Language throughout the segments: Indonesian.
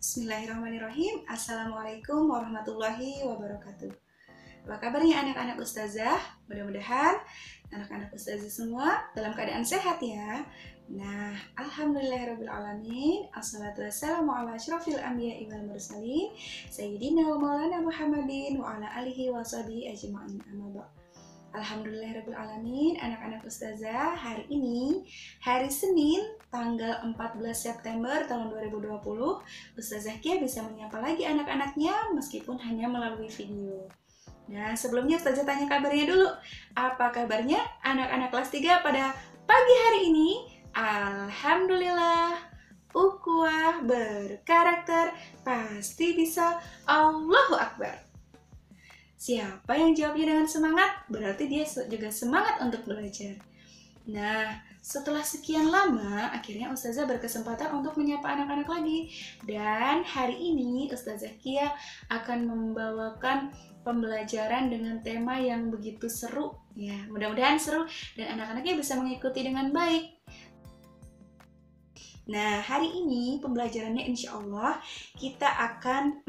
Bismillahirrahmanirrahim. Assalamualaikum warahmatullahi wabarakatuh. Apa kabarnya anak-anak ustazah? Mudah-mudahan anak-anak ustazah semua dalam keadaan sehat ya. Nah, alhamdulillahirrabbilalamin. Assalatu wassalamu ala asyrafil anbiya'i wal mursalin Sayyidina wa maulana Muhammadin wa ala alihi wa sahbihi ajma'in. Amma ba'd. Alhamdulillahirrabbilalamin, anak-anak ustazah, hari ini hari Senin tanggal 14 September tahun 2020, Ustazah Kia bisa menyapa lagi anak-anaknya meskipun hanya melalui video. Nah, sebelumnya Ustazah tanya kabarnya dulu. Apa kabarnya anak-anak kelas 3 pada pagi hari ini? Alhamdulillah, ukhuwah, berkarakter, pasti bisa, Allahu Akbar. Siapa yang jawabnya dengan semangat, berarti dia juga semangat untuk belajar. Nah, setelah sekian lama, akhirnya Ustazah berkesempatan untuk menyapa anak-anak lagi. Dan hari ini Ustazah Kia akan membawakan pembelajaran dengan tema yang begitu seru. Ya, mudah-mudahan seru dan anak-anaknya bisa mengikuti dengan baik. Nah, hari ini pembelajarannya insya Allah kita akan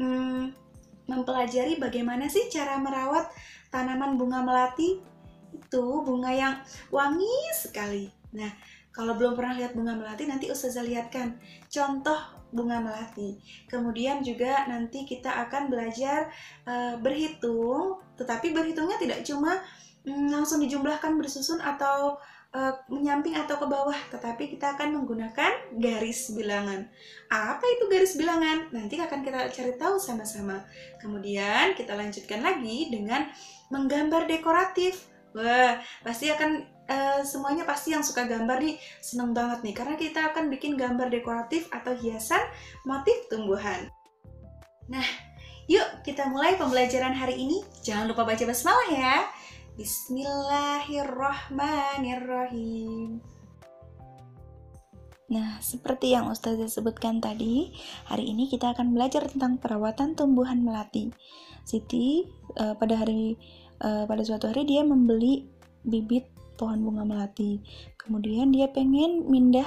mempelajari bagaimana sih cara merawat tanaman bunga melati. Itu bunga yang wangi sekali. Nah, kalau belum pernah lihat bunga melati, nanti Ustazah lihatkan contoh bunga melati. Kemudian juga nanti kita akan belajar berhitung, tetapi berhitungnya tidak cuma langsung dijumlahkan bersusun atau menyamping atau ke bawah, tetapi kita akan menggunakan garis bilangan. Apa itu garis bilangan? Nanti akan kita cari tahu sama-sama. Kemudian kita lanjutkan lagi dengan menggambar dekoratif. Wah, pasti akan semuanya pasti yang suka gambar nih seneng banget nih, karena kita akan bikin gambar dekoratif atau hiasan motif tumbuhan. Nah, yuk kita mulai pembelajaran hari ini. Jangan lupa baca basmalah ya. Bismillahirrahmanirrahim. Nah, seperti yang Ustazah sebutkan tadi, hari ini kita akan belajar tentang perawatan tumbuhan melati. Siti pada suatu hari dia membeli bibit pohon bunga melati. Kemudian dia pengen mindah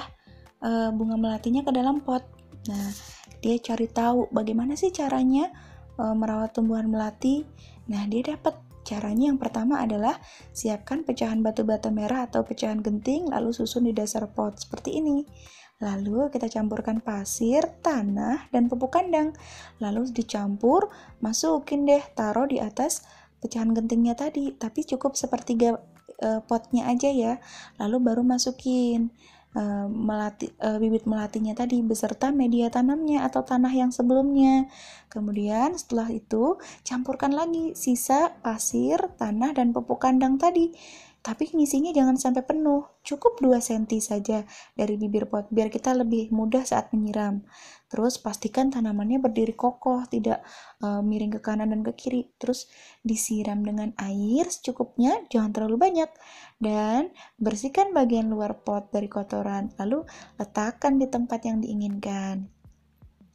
bunga melatinya ke dalam pot. Nah, dia cari tahu bagaimana sih caranya merawat tumbuhan melati. Nah, dia dapat caranya. Yang pertama adalah siapkan pecahan batu bata merah atau pecahan genting, lalu susun di dasar pot seperti ini. Lalu kita campurkan pasir, tanah, dan pupuk kandang. Lalu dicampur, masukin deh, taruh di atas pecahan gentingnya tadi, tapi cukup sepertiga potnya aja ya. Lalu baru masukin bibit melatinya tadi beserta media tanamnya atau tanah yang sebelumnya. Kemudian setelah itu campurkan lagi sisa pasir, tanah, dan pupuk kandang tadi. Tapi ngisinya jangan sampai penuh, cukup 2 cm saja dari bibir pot biar kita lebih mudah saat menyiram. Terus pastikan tanamannya berdiri kokoh, tidak miring ke kanan dan ke kiri. Terus disiram dengan air secukupnya, jangan terlalu banyak. Dan bersihkan bagian luar pot dari kotoran, lalu letakkan di tempat yang diinginkan.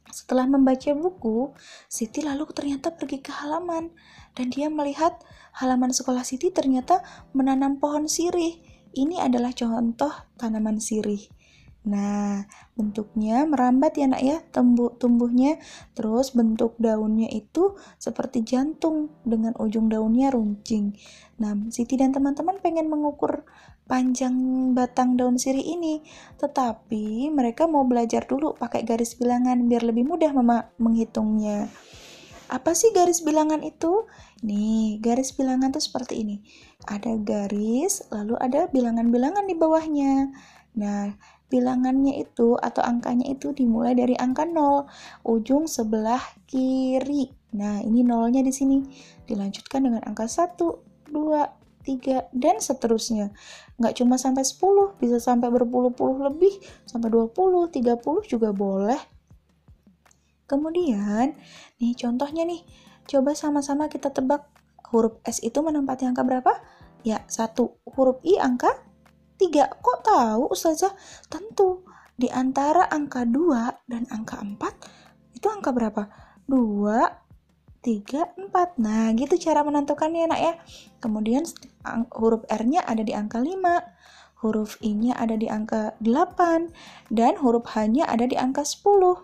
Setelah membaca buku, Siti lalu ternyata pergi ke halaman dan dia melihat halaman sekolah Siti ternyata menanam pohon sirih. Ini adalah contoh tanaman sirih. Nah, bentuknya merambat ya nak ya, tumbuhnya. Terus bentuk daunnya itu seperti jantung dengan ujung daunnya runcing. Nah, Siti dan teman-teman pengen mengukur panjang batang daun sirih ini, tetapi mereka mau belajar dulu pakai garis bilangan biar lebih mudah menghitungnya. Apa sih garis bilangan itu? Nih, garis bilangan tuh seperti ini. Ada garis, lalu ada bilangan-bilangan di bawahnya. Nah, bilangannya itu atau angkanya itu dimulai dari angka 0, ujung sebelah kiri. Nah, ini nolnya di sini. Dilanjutkan dengan angka 1, 2, 3, dan seterusnya. Nggak cuma sampai 10, bisa sampai berpuluh-puluh lebih, sampai 20, 30 juga boleh. Kemudian, nih contohnya nih, coba sama-sama kita tebak huruf S itu menempati angka berapa? Ya, 1. Huruf I angka 3. Kok tahu Ustazah? Tentu, di antara angka 2 dan angka 4, itu angka berapa? 2, 3, 4. Nah, gitu cara menentukannya nak ya. Kemudian huruf R-nya ada di angka 5, huruf I-nya ada di angka 8, dan huruf H-nya ada di angka 10.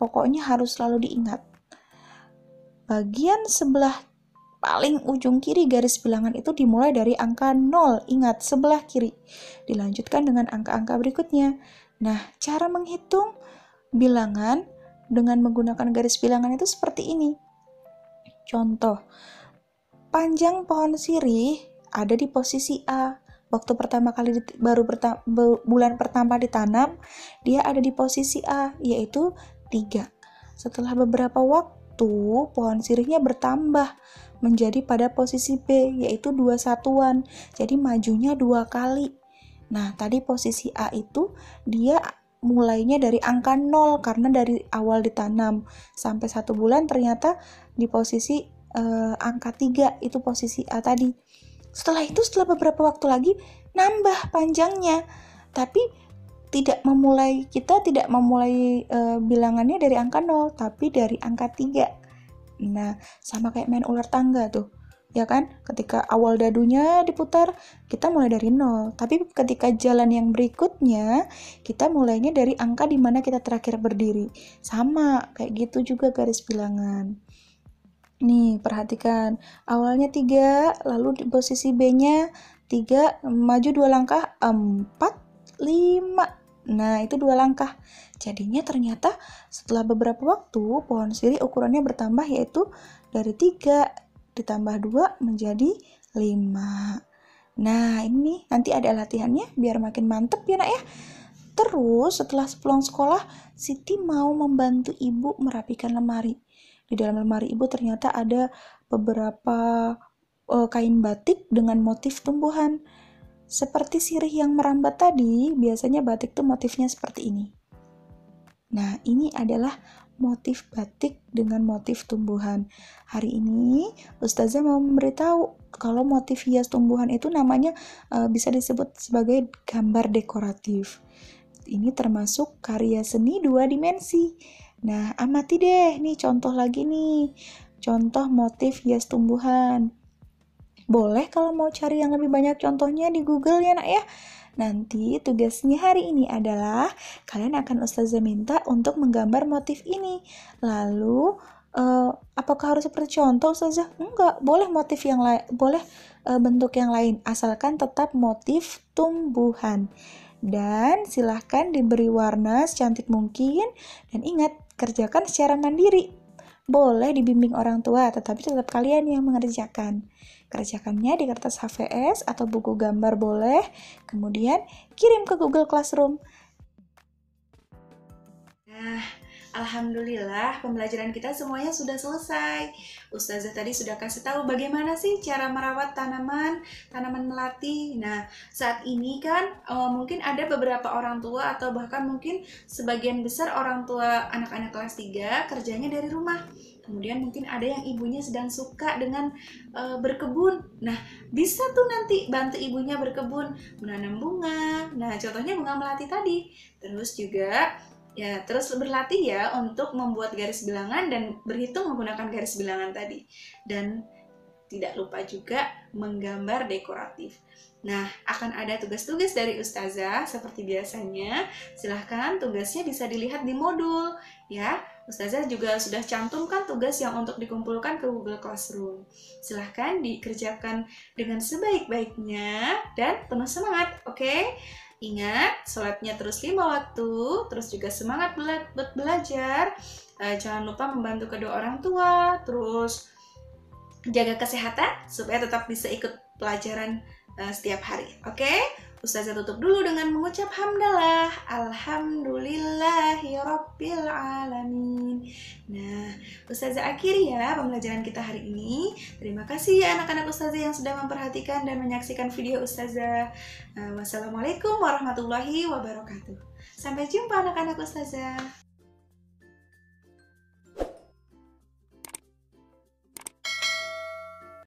Pokoknya harus selalu diingat. Bagian sebelah paling ujung kiri garis bilangan itu dimulai dari angka 0. Ingat, sebelah kiri. Dilanjutkan dengan angka-angka berikutnya. Nah, cara menghitung bilangan dengan menggunakan garis bilangan itu seperti ini. Contoh, panjang pohon sirih ada di posisi A. Waktu pertama kali bulan pertama ditanam, dia ada di posisi A, yaitu 3. Setelah beberapa waktu, pohon sirihnya bertambah menjadi pada posisi B, yaitu 2 satuan. Jadi majunya 2 kali. Nah, tadi posisi A itu dia mulainya dari angka 0 karena dari awal ditanam sampai 1 bulan ternyata di posisi angka 3, itu posisi A tadi. Setelah itu, setelah beberapa waktu lagi nambah panjangnya, tapi kita tidak memulai bilangannya dari angka 0, tapi dari angka 3. Nah, sama kayak main ular tangga tuh, ya kan? Ketika awal dadunya diputar, kita mulai dari 0, tapi ketika jalan yang berikutnya, kita mulainya dari angka di mana kita terakhir berdiri. Sama, kayak gitu juga garis bilangan. Nih, perhatikan. Awalnya 3, lalu di posisi B-nya 3, maju 2 langkah, 4, 5. Nah, itu 2 langkah. Jadinya ternyata setelah beberapa waktu, pohon sirih ukurannya bertambah, yaitu dari 3 ditambah 2 menjadi 5. Nah, ini nanti ada latihannya biar makin mantep ya nak ya. Terus setelah pulang sekolah, Siti mau membantu ibu merapikan lemari. Di dalam lemari ibu ternyata ada beberapa kain batik dengan motif tumbuhan. Seperti sirih yang merambat tadi, biasanya batik tuh motifnya seperti ini. Nah, ini adalah motif batik dengan motif tumbuhan. Hari ini Ustazah mau memberitahu kalau motif hias tumbuhan itu namanya bisa disebut sebagai gambar dekoratif. Ini termasuk karya seni 2 dimensi. Nah, amati deh, nih contoh lagi nih. Contoh motif hias tumbuhan. Boleh kalau mau cari yang lebih banyak contohnya di Google ya nak ya. Nanti tugasnya hari ini adalah kalian akan Ustazah minta untuk menggambar motif ini. Lalu, apakah harus seperti contoh Ustazah? Enggak, boleh motif yang lain, boleh bentuk yang lain, asalkan tetap motif tumbuhan. Dan silahkan diberi warna secantik mungkin, dan ingat, kerjakan secara mandiri. Boleh dibimbing orang tua, tetapi tetap kalian yang mengerjakan. Kerjakannya di kertas HVS atau buku gambar boleh, kemudian kirim ke Google Classroom. Nah, alhamdulillah pembelajaran kita semuanya sudah selesai. Ustazah tadi sudah kasih tahu bagaimana sih cara merawat tanaman melati. Nah, saat ini kan mungkin ada beberapa orang tua atau bahkan mungkin sebagian besar orang tua anak-anak kelas 3 kerjanya dari rumah. Kemudian mungkin ada yang ibunya sedang suka dengan berkebun. Nah, bisa tuh nanti bantu ibunya berkebun, menanam bunga. Nah, contohnya bunga melati tadi. Terus juga terus berlatih ya untuk membuat garis bilangan dan berhitung menggunakan garis bilangan tadi. Dan tidak lupa juga menggambar dekoratif. Nah, akan ada tugas-tugas dari Ustazah seperti biasanya. Silahkan tugasnya bisa dilihat di modul ya. Ustazah juga sudah cantumkan tugas yang untuk dikumpulkan ke Google Classroom. Silahkan dikerjakan dengan sebaik-baiknya dan penuh semangat, oke? Ingat, sholatnya terus 5 waktu, terus juga semangat buat belajar. Jangan lupa membantu kedua orang tua, terus jaga kesehatan supaya tetap bisa ikut pelajaran setiap hari. Oke? Ustazah tutup dulu dengan mengucap hamdalah. Alhamdulillahirabbil alamin. Nah, Ustazah akhiri ya pembelajaran kita hari ini. Terima kasih ya anak-anak Ustazah yang sudah memperhatikan dan menyaksikan video Ustazah. Wassalamualaikum warahmatullahi wabarakatuh. Sampai jumpa anak-anak Ustazah.